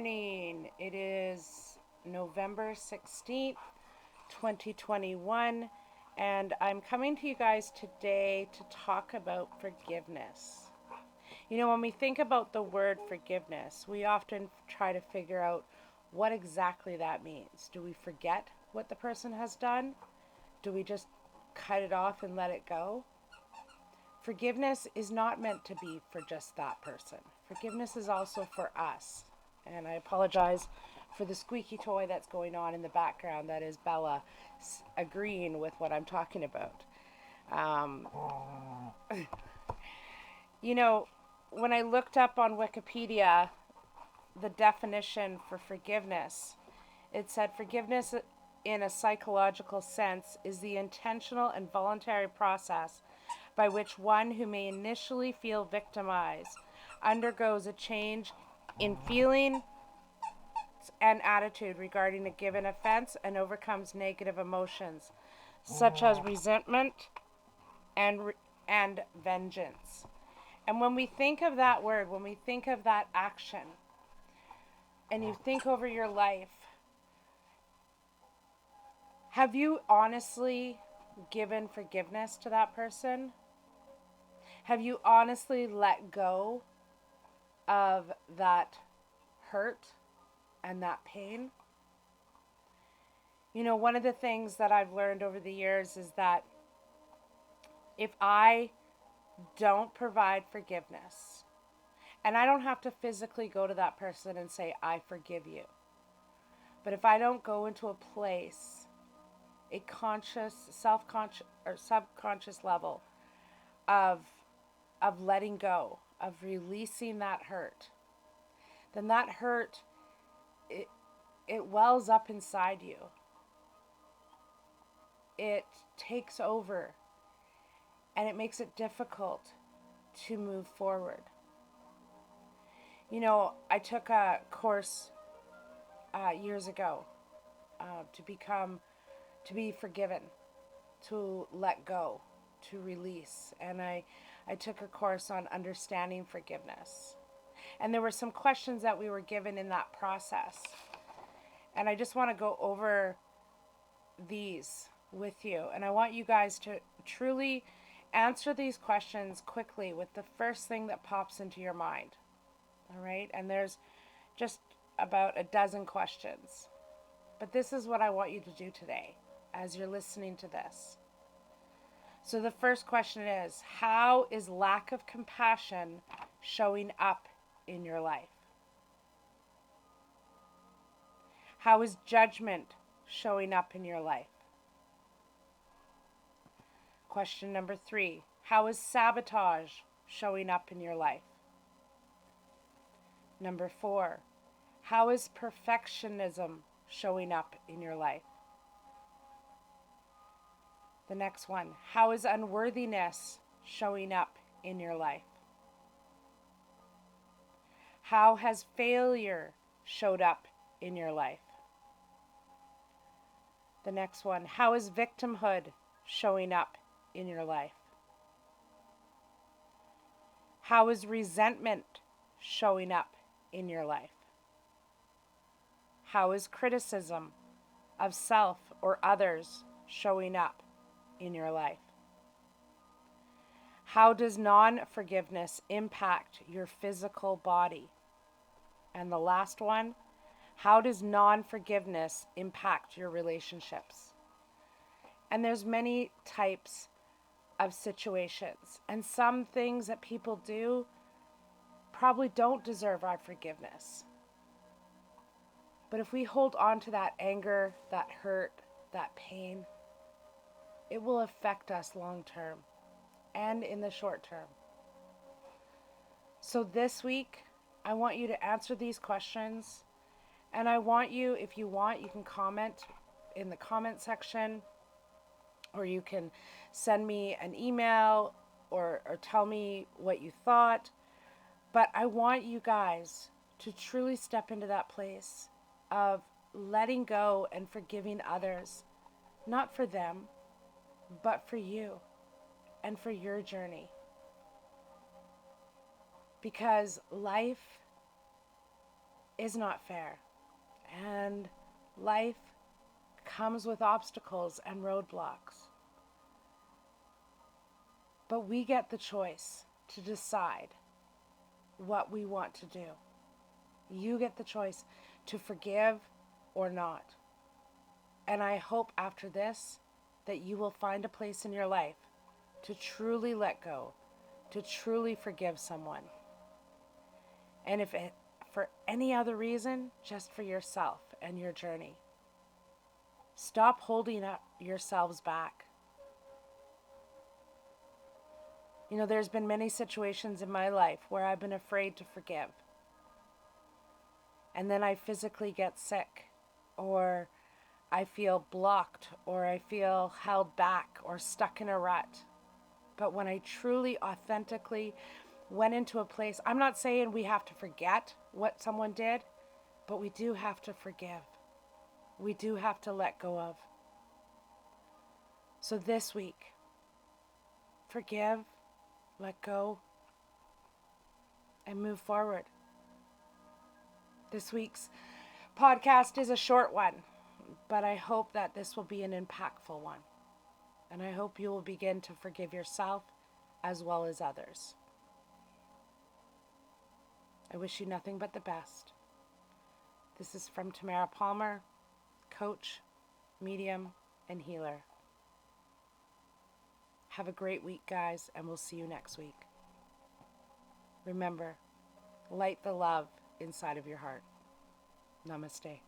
morning. It is November 16th, 2021, and I'm coming to you guys today to talk about forgiveness. When we think about the word forgiveness, we often try to figure out what exactly that means. Do we forget what the person has done? Do we just cut it off and let it go? Forgiveness is not meant to be for just that person. Forgiveness is also for us. And I apologize for the squeaky toy that's going on in the background. That is Bella agreeing with what I'm talking about. Um, you know, when I looked up on Wikipedia the definition for forgiveness, it said forgiveness in a psychological sense is the intentional and voluntary process by which one who may initially feel victimized undergoes a change in feeling and attitude regarding a given offense and overcomes negative emotions such as resentment and vengeance. And when we think of that word, when we think of that action, and you think over your life, have you honestly given forgiveness to that person? Have you honestly let go of that hurt and that pain? One of the things that I've learned over the years is that if I don't provide forgiveness, and I don't have to physically go to that person and say, I forgive you, but if I don't go into a place, a conscious, self-conscious or subconscious level of letting go, of releasing that hurt, then that hurt, it wells up inside you. It takes over and it makes it difficult to move forward. I took a course years ago to be forgiven, to let go, to release. And I took a course on understanding forgiveness. And there were some questions that we were given in that process. And I just want to go over these with you. And I want you guys to truly answer these questions quickly with the first thing that pops into your mind. All right? And there's just about a dozen questions. But this is what I want you to do today as you're listening to this. So the first question is, how is lack of compassion showing up in your life? How is judgment showing up in your life? Question number 3, how is sabotage showing up in your life? Number 4, how is perfectionism showing up in your life? The next one, how is unworthiness showing up in your life? How has failure showed up in your life? The next one, how is victimhood showing up in your life? How is resentment showing up in your life? How is criticism of self or others showing up in your life? How does non-forgiveness impact your physical body? And the last one, how does non-forgiveness impact your relationships? And there's many types of situations, and some things that people do probably don't deserve our forgiveness. But if we hold on to that anger, that hurt, that pain, it will affect us long term and in the short term. So this week, I want you to answer these questions, and I want you, if you want, you can comment in the comment section, or you can send me an email or tell me what you thought. But I want you guys to truly step into that place of letting go and forgiving others, not for them, but for you and for your journey. Because life is not fair. And life comes with obstacles and roadblocks. But we get the choice to decide what we want to do. You get the choice to forgive or not. And I hope after this that you will find a place in your life to truly let go, to truly forgive someone. And if it for any other reason, just for yourself and your journey. Stop holding yourselves back. You know, there's been many situations in my life where I've been afraid to forgive. And then I physically get sick, or I feel blocked, or I feel held back or stuck in a rut. But when I truly, authentically went into a place, I'm not saying we have to forget what someone did, but we do have to forgive. We do have to let go of. So this week, forgive, let go, and move forward. This week's podcast is a short one, but I hope that this will be an impactful one. And I hope you will begin to forgive yourself as well as others. I wish you nothing but the best. This is from Tamara Palmer, coach, medium, and healer. Have a great week, guys, and we'll see you next week. Remember, light the love inside of your heart. Namaste.